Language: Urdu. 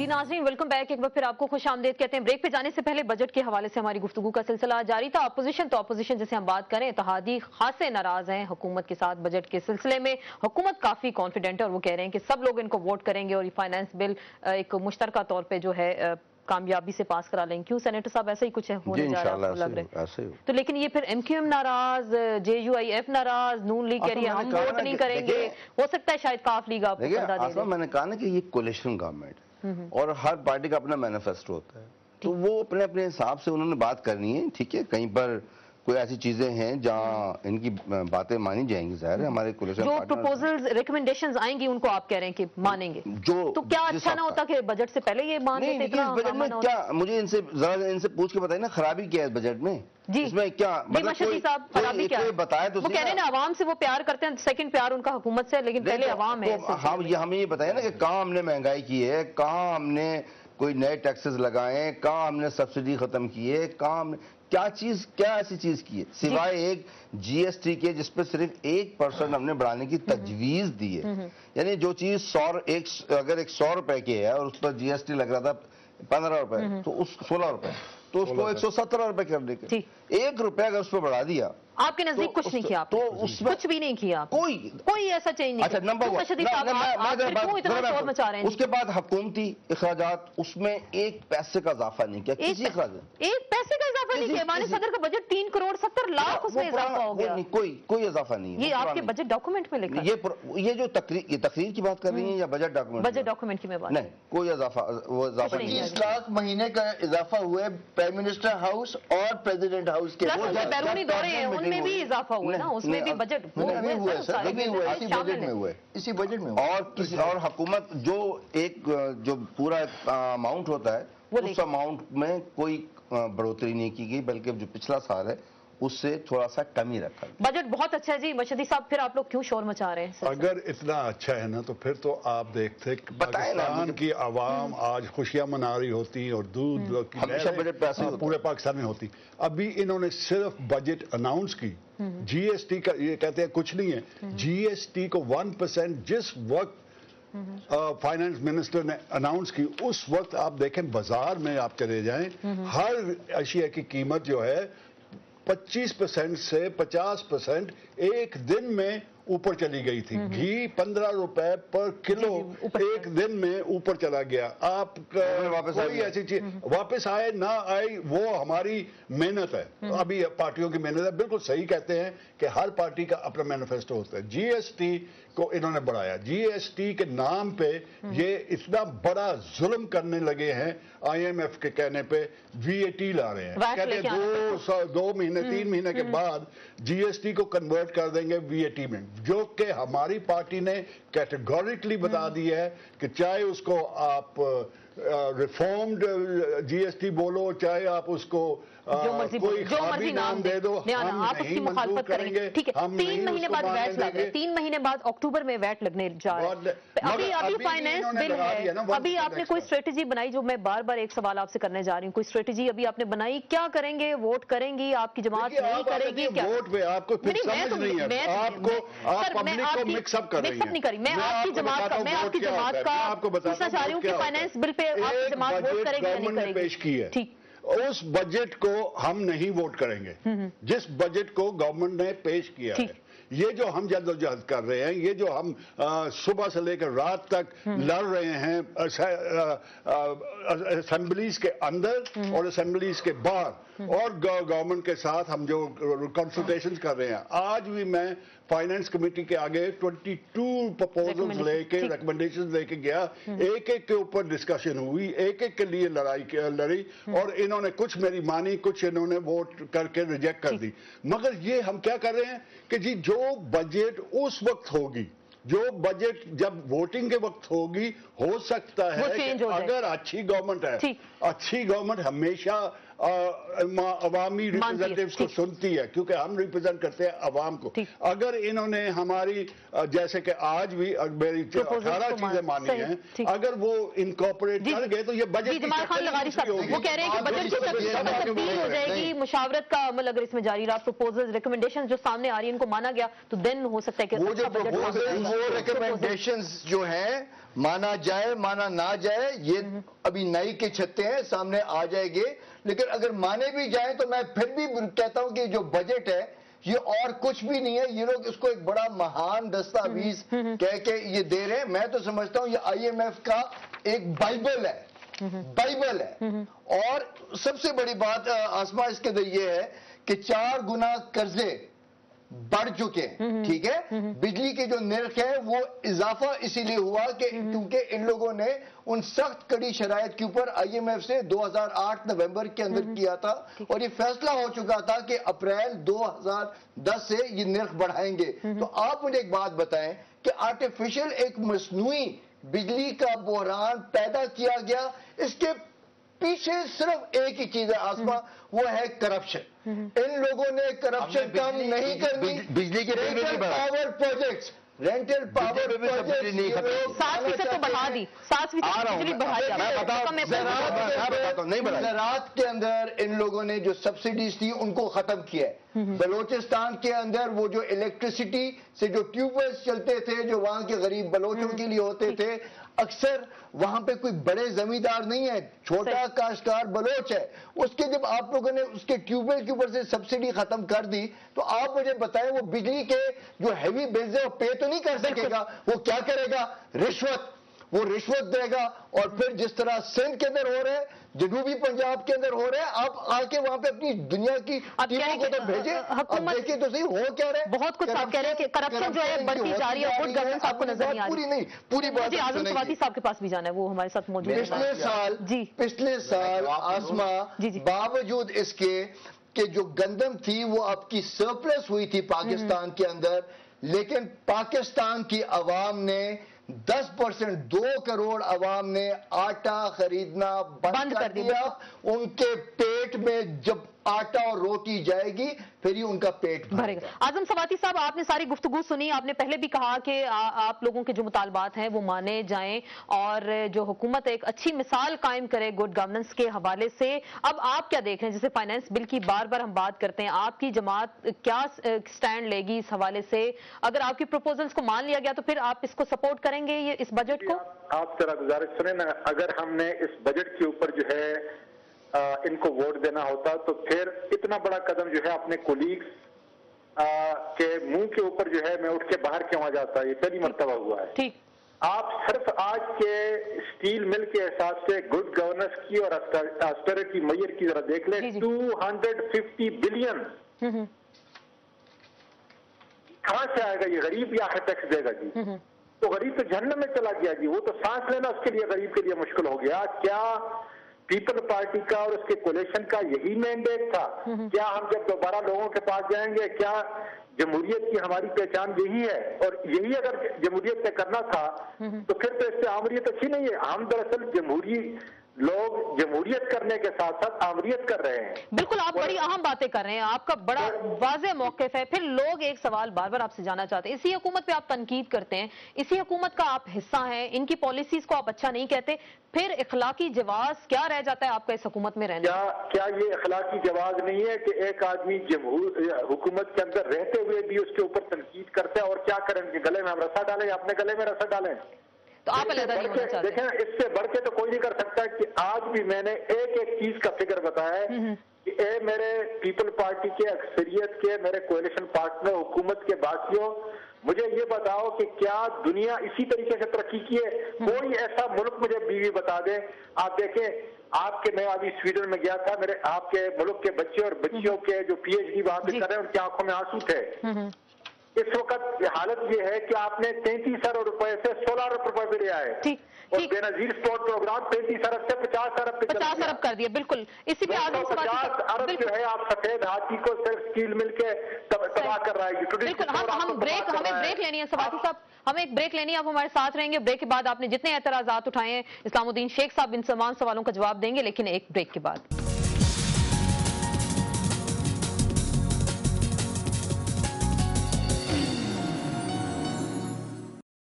جی ناظرین ویلکم بیک، ایک بار پھر آپ کو خوش آمدید کہتے ہیں۔ بریک پہ جانے سے پہلے بجٹ کے حوالے سے ہماری گفتگو کا سلسلہ جاری تھا۔ اپوزیشن جیسے ہم بات کریں، اتحادی خاصے ناراض ہیں حکومت کے ساتھ بجٹ کے سلسلے میں۔ حکومت کافی کانفیڈنٹ ہے اور وہ کہہ رہے ہیں کہ سب لوگ ان کو ووٹ کریں گے اور یہ فائنانس بل ایک مشترکہ طور پہ جو ہے کامیابی سے پاس کرا لیں گے۔ کیوں سینیٹر صاحب ایسا ہی کچھ ہونے جا رہا ہے لگ رہا ہے؟ تو لیکن یہ پھر ایم کیو ایم ناراض، جے یو آئی ایف ناراض، نون لیگ کہہ رہی ہے ہم ووٹ نہیں کریں گے، ہو سکتا ہے شاید کاف لیگ آپ کو پردہ دے دے۔ میں نے کہا نا کہ یہ کولیشن گورنمنٹ اور ہر پارٹی کا اپنا مینیفیسٹو ہوتا ہے، تو وہ اپنے اپنے حساب سے انہوں نے بات کرنی ہے، ٹھیک ہے۔ کہیں پر کوئی ایسی چیزیں ہیں جہاں ان کی باتیں مانی جائیں گی، ظاہر ہے ہمارے کولیشن جو پروپوزلز ریکمنڈیشنز آئیں گی ان کو آپ کہہ رہے ہیں کہ مانیں گے، تو کیا اچھا نہ ہوتا کہ بجٹ سے پہلے یہ مان لیتے؟ اس بجٹ میں کیا، مجھے ان سے پوچھ کے بتائیں نا، خرابی کیا ہے اس بجٹ میں؟ جی اس میں کیا مشہدی صاحب خرابی کیا ہے بتائے تو وہ کہہ رہے ہیں عوام سے وہ پیار کرتے ہیں، سیکنڈ پیار ان کا حکومت سے، لیکن پہلے عوام ہے۔ ہمیں یہ بتائیں نا کہ کہاں ہم نے مہنگائی کی ہے، کہاں ہم نے کوئی نئے ٹیکسز لگائے، کہاں ہم نے سبسڈی ختم کی ہے، کہاں ہم نے کیا ایسی چیز کی ہے سوائے ایک جی ایس ٹی کے، جس پہ صرف 1% ہم نے بڑھانے کی تجویز دی ہے۔ یعنی جو چیز اگر 100 روپے کی ہے اور اس پر جی ایس ٹی لگ رہا تھا 15 روپے، تو اس 16 روپے، تو اس کو 117 روپے کرنے کے 1 روپے اگر اس پہ بڑھا دیا۔ آپ کے نزدیک کچھ نہیں کیا، تو کچھ بھی نہیں کیا، کوئی ایسا چینج نہیں کیا۔ نمبر ون، اس کے بعد حکومتی اخراجات، اس میں 1 پیسے کا اضافہ نہیں کیا، کسی اخراج 1 پیسے کا اضافہ نہیں کیا۔ ہمارے صدر کا بجٹ 3 کروڑ 70 لاکھ اس میں اضافہ ہو گیا، کوئی اضافہ نہیں ہے۔ یہ آپ کے بجٹ ڈاکومنٹ میں لکھا ہے؟ یہ جو تقریر کی بات کر رہی ہیں یا بجٹ ڈاکومنٹ؟ بجٹ ڈاکومنٹ کی میں بات نہیں، کوئی اضافہ نہیں۔ 25 لاکھ مہینے کا اضافہ ہوا ہے پرائم منسٹر ہاؤس اور پریزیڈنٹ ہاؤس کے بیرونی دورے ہیں ان میں بھی اضافہ ہوا نا، اس میں بھی بجٹ اسی بجٹ میں اور حکومت جو پورا اماؤنٹ ہوتا ہے اس اماؤنٹ میں کوئی بڑھوتری نہیں کی گئی، بلکہ جو پچھلا سال ہے اس سے تھوڑا سا کم ہی رکھا۔ بجٹ بہت اچھا ہے جی مشہدی صاحب، پھر آپ لوگ کیوں شور مچا رہے ہیں؟ اگر اتنا اچھا ہے نا تو پھر تو آپ دیکھتے کہ پاکستان کی عوام آج خوشیاں منا رہی ہوتی اور دودھ پورے پاکستان میں ہوتی۔ ابھی انہوں نے صرف بجٹ اناؤنس کی، جی ایس ٹی کا یہ کہتے ہیں کچھ نہیں ہے، جی ایس ٹی کو 1% جس وقت فائنانس منسٹر نے اناؤنس کی، اس وقت آپ دیکھیں بازار میں آپ چلے جائیں، ہر اشیاء کی قیمت جو ہے 25% سے 50% ایک دن میں اوپر چلی گئی تھی۔ گھی 15 روپے پر کلو ایک دن میں اوپر چلا گیا۔ آپ کوئی ایسی چیز واپس آئے نہ آئے وہ ہماری محنت ہے، ابھی پارٹیوں کی محنت ہے۔ بالکل صحیح کہتے ہیں کہ ہر پارٹی کا اپنا مینیفیسٹو ہوتا ہے۔ جی ایس ٹی کو انہوں نے بڑھایا، جی ایس ٹی کے نام پہ یہ اتنا بڑا ظلم کرنے لگے ہیں، آئی ایم ایف کے کہنے پہ وی اے ٹی لا رہے ہیں، کہتے ہیں 2 مہینے 3 مہینے کے بعد جی ایس ٹی کو کنورٹ کر دیں گے وی اے ٹی میں، جو کہ ہماری پارٹی نے کیٹیگوریکلی بتا دی ہے کہ چاہے اس کو آپ ریفارمڈ جی ایس ٹی بولو، چاہے آپ اس کو کوئی خرابی نام دے دو، ہم نہیں منظور کریں گے۔ ٹھیک ہے، 3 مہینے بعد ویٹ لگ گئے، 3 مہینے بعد اکتوبر میں ویٹ لگنے جا رہا ہے۔ ابھی فائنانس بل ہے، ابھی آپ نے کوئی اسٹریٹجی بنائی؟ جو میں بار بار ایک سوال آپ سے کرنے جا رہی ہوں، کوئی اسٹریٹجی ابھی آپ نے بنائی؟ کیا کریں گے؟ ووٹ کریں گی آپ کی جماعت نہیں کرے گی کیا؟ ووٹ پہ آپ کو پھر سمجھ نہیں ہے، آپ پبلک کو مکس اپ کر رہی ہیں۔ مکس اپ نہیں کری، میں آپ کی جماعت کا پوچھنا چاہ رہی ہوں کہ فائنانس بل پہ آپ کی جماعت ووٹ کرے گی یا نہیں کرے گی؟ پیش کی ہے، اس بجٹ کو ہم نہیں ووٹ کریں گے جس بجٹ کو گورنمنٹ نے پیش کیا ہے۔ یہ جو ہم جدوجہد کر رہے ہیں، یہ جو ہم صبح سے لے کر رات تک لڑ رہے ہیں اسمبلیز کے اندر اور اسمبلیز کے باہر اور گورنمنٹ کے ساتھ ہم جو کنسلٹیشن کر رہے ہیں، آج بھی میں فائنانس کمیٹی کے آگے 22 پرپوزلز لے کے ریکمنڈیشن لے کے گیا، ایک ایک کے اوپر ڈسکشن ہوئی، ایک ایک کے لیے لڑی، اور انہوں نے کچھ میری مانی، کچھ انہوں نے ووٹ کر کے ریجیکٹ کر دی۔ مگر یہ ہم کیا کر رہے ہیں کہ جی جو بجٹ اس وقت ہوگی، جو بجٹ جب ووٹنگ کے وقت ہوگی، ہو سکتا ہے کہ اگر اچھی گورنمنٹ ہے، اچھی گورنمنٹ ہمیشہ عوامی ریپرزینٹیوز کو سنتی ہے، کیونکہ ہم ریپرزینٹ کرتے ہیں عوام کو. اگر انہوں نے ہماری جیسے کہ آج بھی میری 18 چیزیں مانی ہیں، اگر وہ انکارپوریٹ کر گئے تو یہ بجٹ جمال خان لغاری صاحب وہ کہہ رہے ہیں کہ بجٹ کی تبدیل ہو جائے گی، مشاورت کا عمل اگر اس میں جاری رہا، پروپوزل ریکمنڈیشن جو سامنے آ رہی ہیں ان کو مانا گیا تو دین ہو سکتا ہے کہ وہ ریکمنڈیشنز جو ہیں مانا جائے مانا نہ جائے، یہ ابھی نئی کے چھتے ہیں، سامنے آ جائے گے. لیکن اگر مانے بھی جائیں تو میں پھر بھی کہتا ہوں کہ جو بجٹ ہے یہ اور کچھ بھی نہیں ہے. یہ لوگ اس کو ایک بڑا مہان دستاویز کہہ کے یہ دے رہے ہیں. میں تو سمجھتا ہوں یہ آئی ایم ایف کا ایک بائبل ہے، بائبل ہے. اور سب سے بڑی بات آسما اس کے اندر یہ ہے کہ 4 گنا قرضے بڑھ چکے ہیں. ٹھیک ہے، بجلی کے جو نرخ ہے وہ اضافہ اسی لیے ہوا کہ کیونکہ ان لوگوں نے ان سخت کڑی شرائط کے اوپر آئی ایم ایف سے 2008 نومبر کے اندر کیا تھا، اور یہ فیصلہ ہو چکا تھا کہ اپریل 2010 سے یہ نرخ بڑھائیں گے. تو آپ مجھے ایک بات بتائیں کہ آرٹیفیشل ایک مصنوعی بجلی کا بحران پیدا کیا گیا، اس کے پیچھے صرف ایک ہی چیز ہے آسما، وہ ہے کرپشن. ان لوگوں نے کرپشن کم نہیں کرنی. بجلی کے power projects, rental power projects 7% تو بڑھا دی، 7% بجلی بڑھائی زراعت کے اندر ان لوگوں نے جو سبسڈیز تھی ان کو ختم کیا ہے. بلوچستان کے اندر وہ جو الیکٹریسٹی سے جو ٹیوب ویلز چلتے تھے جو وہاں کے غریب بلوچوں کے لیے ہوتے تھے، اکثر وہاں پہ کوئی بڑے زمیندار نہیں ہے، چھوٹا کاشتکار بلوچ ہے. اس کے جب آپ لوگوں نے اس کے ٹیوب ویل کے اوپر سے سبسڈی ختم کر دی تو آپ مجھے بتائیں وہ بجلی کے جو ہیوی بلز ہے وہ پے تو نہیں کر سکے گا. وہ کیا کرے گا؟ رشوت، وہ رشوت دے گا. اور پھر جس طرح سندھ کے اندر ہو رہے ہیں، جنوبی پنجاب کے اندر ہو رہے ہیں، آپ آ کے وہاں پہ اپنی دنیا کی ٹیموں کو تو بھیجیں. اب دیکھیں تو صحیح ہو کیا رہے. بہت کچھ آپ کہہ رہے ہیں کہ کرپشن جو ہے بڑھتی جا رہی ہے، گڈ گورننس آپ کو نظر نہیں آ رہی. پوری نہیں، پوری بات جی اعظم سواتی صاحب کے پاس بھی جانا ہے، وہ ہمارے ساتھ موجود ہے. پچھلے سال آسما باوجود اس کے کہ جو گندم تھی وہ آپ کی سرپلس ہوئی تھی پاکستان کے اندر، لیکن پاکستان کی عوام نے 10%، 2 کروڑ عوام نے آٹا خریدنا بند کر دیا. ان کے پیٹ میں جب آٹا اور روٹی جائے گی پھر ہی ان کا پیٹ بھرے گا. اعظم سواتی صاحب آپ نے ساری گفتگو سنی، آپ نے پہلے بھی کہا کہ آپ لوگوں کے جو مطالبات ہیں وہ مانے جائیں اور جو حکومت ایک اچھی مثال قائم کرے گڈ گورننس کے حوالے سے. اب آپ کیا دیکھ رہے ہیں؟ جیسے فائنانس بل کی بار بار ہم بات کرتے ہیں، آپ کی جماعت کیا سٹینڈ لے گی اس حوالے سے؟ اگر آپ کی پروپوزلز کو مان لیا گیا تو پھر آپ اس کو سپورٹ کریں گے اس بجٹ کو؟ آپ ذرا گزارش سنیں نا، اگر ہم نے اس بجٹ کے اوپر جو ہے ان کو ووٹ دینا ہوتا تو پھر اتنا بڑا قدم جو ہے اپنے کولیگز کے منہ کے اوپر جو ہے میں اٹھ کے باہر کیوں آ جاتا. یہ پہلی مرتبہ ہوا ہے. ٹھیک، آپ صرف آج کے اسٹیل مل کے حساب سے گڈ گورننس کی اور آسٹریٹی میئر کی ذرا دیکھ لیں. 250 بلین کہاں سے آئے گا؟ یہ غریب یا ٹیکس دے گا جی؟ تو غریب تو جہنم میں چلا گیا جی. وہ تو سانس لینا اس کے لیے غریب کے لیے مشکل ہو گیا. کیا پیپل پارٹی کا اور اس کے کولیشن کا یہی مینڈیٹ تھا؟ کیا ہم جب دوبارہ لوگوں کے پاس جائیں گے کیا جمہوریت کی ہماری پہچان یہی ہے؟ اور یہی اگر جمہوریت سے کرنا تھا تو پھر تو اس سے آمریت اچھی نہیں ہے. ہم دراصل لوگ جمہوریت کرنے کے ساتھ ساتھ آمریت کر رہے ہیں. بالکل، آپ بڑی اہم باتیں کر رہے ہیں، آپ کا بڑا واضح موقف ہے. پھر لوگ ایک سوال بار بار آپ سے جانا چاہتے ہیں، اسی حکومت پہ آپ تنقید کرتے ہیں، اسی حکومت کا آپ حصہ ہیں، ان کی پالیسیز کو آپ اچھا نہیں کہتے، پھر اخلاقی جواز کیا رہ جاتا ہے آپ کا اس حکومت میں رہنے؟ کیا یہ اخلاقی جواز نہیں ہے کہ ایک آدمی حکومت کے اندر رہتے ہوئے بھی اس کے اوپر تنقید کرتا ہے؟ اور کیا کریں کہ گلے میں ہم رسا ڈالیں یا اپنے گلے میں رسا ڈالیں؟ تو آپ علیحدہ نہیں ہونا چاہتے؟ دیکھیں اس سے بڑھ کے تو کوئی نہیں کر سکتا کہ آج بھی میں نے ایک ایک چیز کا فکر بتایا ہے کہ اے میرے پیپل پارٹی کے اکثریت کے، میرے کولیشن پارٹنر، حکومت کے باقیوں، مجھے یہ بتاؤ کہ کیا دنیا اسی طریقے سے ترقی کی ہے؟ کوئی ایسا ملک مجھے بیوی بتا دیں. آپ دیکھیں آپ کے، میں ابھی سویڈن میں گیا تھا، میرے آپ کے ملک کے بچے اور بچیوں کے جو پی ایچ ڈی وہاں پہ کر رہے ہیں ان کی آنکھوں میں آنسو تھے. اس وقت حالت یہ ہے کہ آپ نے 33 ارب روپے سے 16 ارب روپے بھی لے آئے اور بے نظیر سپورٹ پروگرام 35 ارب سے 50 ارب پہ 50 ارب کر دیا. بالکل، اسی پہ 50 ارب جو ہے آپ سفید ہاتھی کو صرف اسٹیل مل کے تباہ کر رہا ہے. بالکل، ہمیں بریک لینی ہے. سواتی صاحب ہمیں ایک بریک لینی ہے، آپ ہمارے ساتھ رہیں گے. بریک کے بعد آپ نے جتنے اعتراضات اٹھائے ہیں اسلام الدین شیخ صاحب ان تمام سوالوں کا جواب دیں گے، لیکن ایک بریک کے بعد.